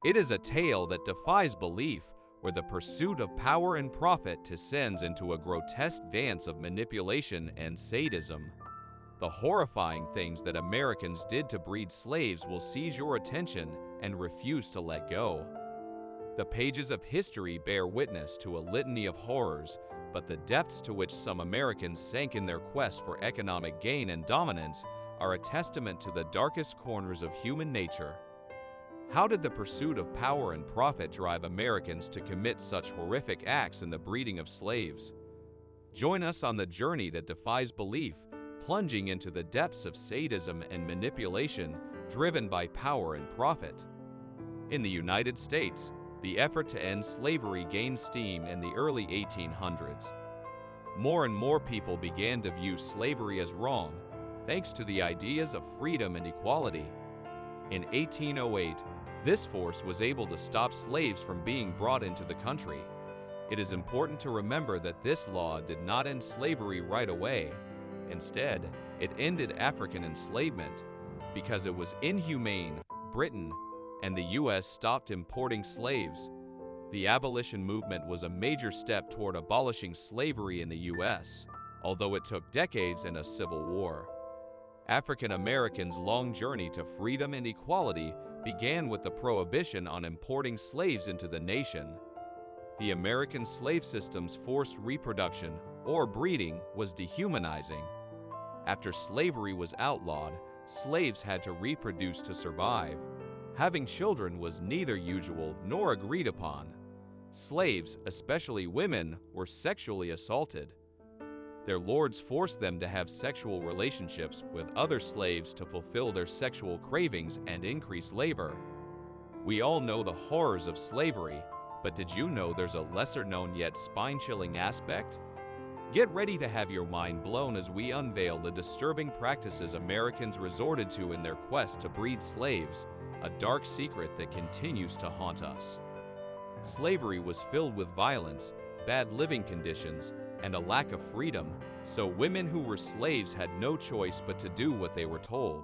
It is a tale that defies belief, where the pursuit of power and profit descends into a grotesque dance of manipulation and sadism. The horrifying things that Americans did to breed slaves will seize your attention and refuse to let go. The pages of history bear witness to a litany of horrors, but the depths to which some Americans sank in their quest for economic gain and dominance are a testament to the darkest corners of human nature. How did the pursuit of power and profit drive Americans to commit such horrific acts in the breeding of slaves? Join us on the journey that defies belief, plunging into the depths of sadism and manipulation driven by power and profit. In the United States, the effort to end slavery gained steam in the early 1800s. More and more people began to view slavery as wrong, thanks to the ideas of freedom and equality. In 1808, this force was able to stop slaves from being brought into the country. It is important to remember that this law did not end slavery right away. Instead, it ended African enslavement. Because it was inhumane, Britain and the U.S. stopped importing slaves. The abolition movement was a major step toward abolishing slavery in the U.S., although it took decades and a civil war. African Americans' long journey to freedom and equality began with the prohibition on importing slaves into the nation. The American slave system's forced reproduction, or breeding, was dehumanizing. After slavery was outlawed, slaves had to reproduce to survive. Having children was neither usual nor agreed upon. Slaves, especially women, were sexually assaulted. Their lords forced them to have sexual relationships with other slaves to fulfill their sexual cravings and increase labor. We all know the horrors of slavery, but did you know there's a lesser-known yet spine-chilling aspect? Get ready to have your mind blown as we unveil the disturbing practices Americans resorted to in their quest to breed slaves, a dark secret that continues to haunt us. Slavery was filled with violence, bad living conditions, and a lack of freedom, so women who were slaves had no choice but to do what they were told.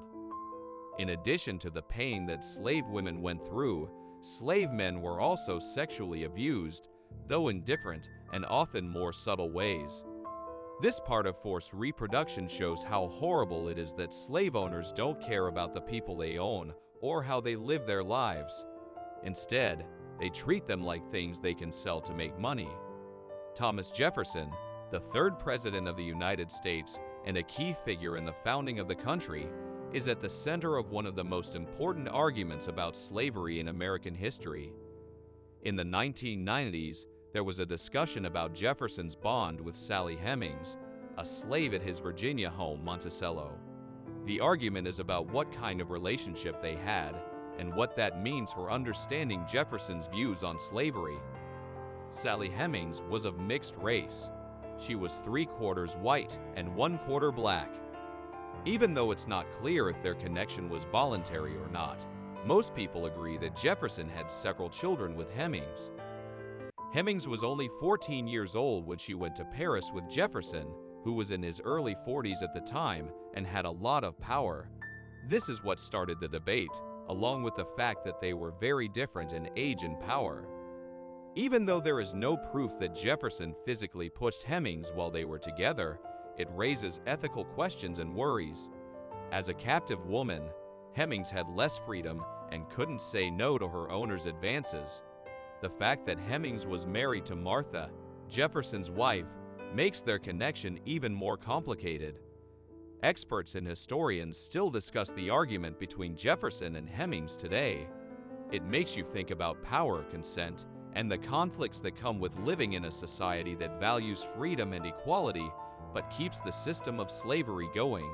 In addition to the pain that slave women went through, slave men were also sexually abused, though in different and often more subtle ways. This part of forced reproduction shows how horrible it is that slave owners don't care about the people they own or how they live their lives. Instead, they treat them like things they can sell to make money. Thomas Jefferson, the third president of the United States and a key figure in the founding of the country, is at the center of one of the most important arguments about slavery in American history. In the 1990s, there was a discussion about Jefferson's bond with Sally Hemings, a slave at his Virginia home, Monticello. The argument is about what kind of relationship they had and what that means for understanding Jefferson's views on slavery. Sally Hemings was of mixed race. She was 3/4 white and 1/4 black. Even though it's not clear if their connection was voluntary or not, most people agree that Jefferson had several children with Hemings. Hemings was only 14 years old when she went to Paris with Jefferson, who was in his early 40s at the time and had a lot of power. This is what started the debate, along with the fact that they were very different in age and power. Even though there is no proof that Jefferson physically pushed Hemings while they were together, it raises ethical questions and worries. As a captive woman, Hemings had less freedom and couldn't say no to her owner's advances. The fact that Hemings was married to Martha, Jefferson's wife, makes their connection even more complicated. Experts and historians still discuss the argument between Jefferson and Hemings today. It makes you think about power, consent, and the conflicts that come with living in a society that values freedom and equality but keeps the system of slavery going.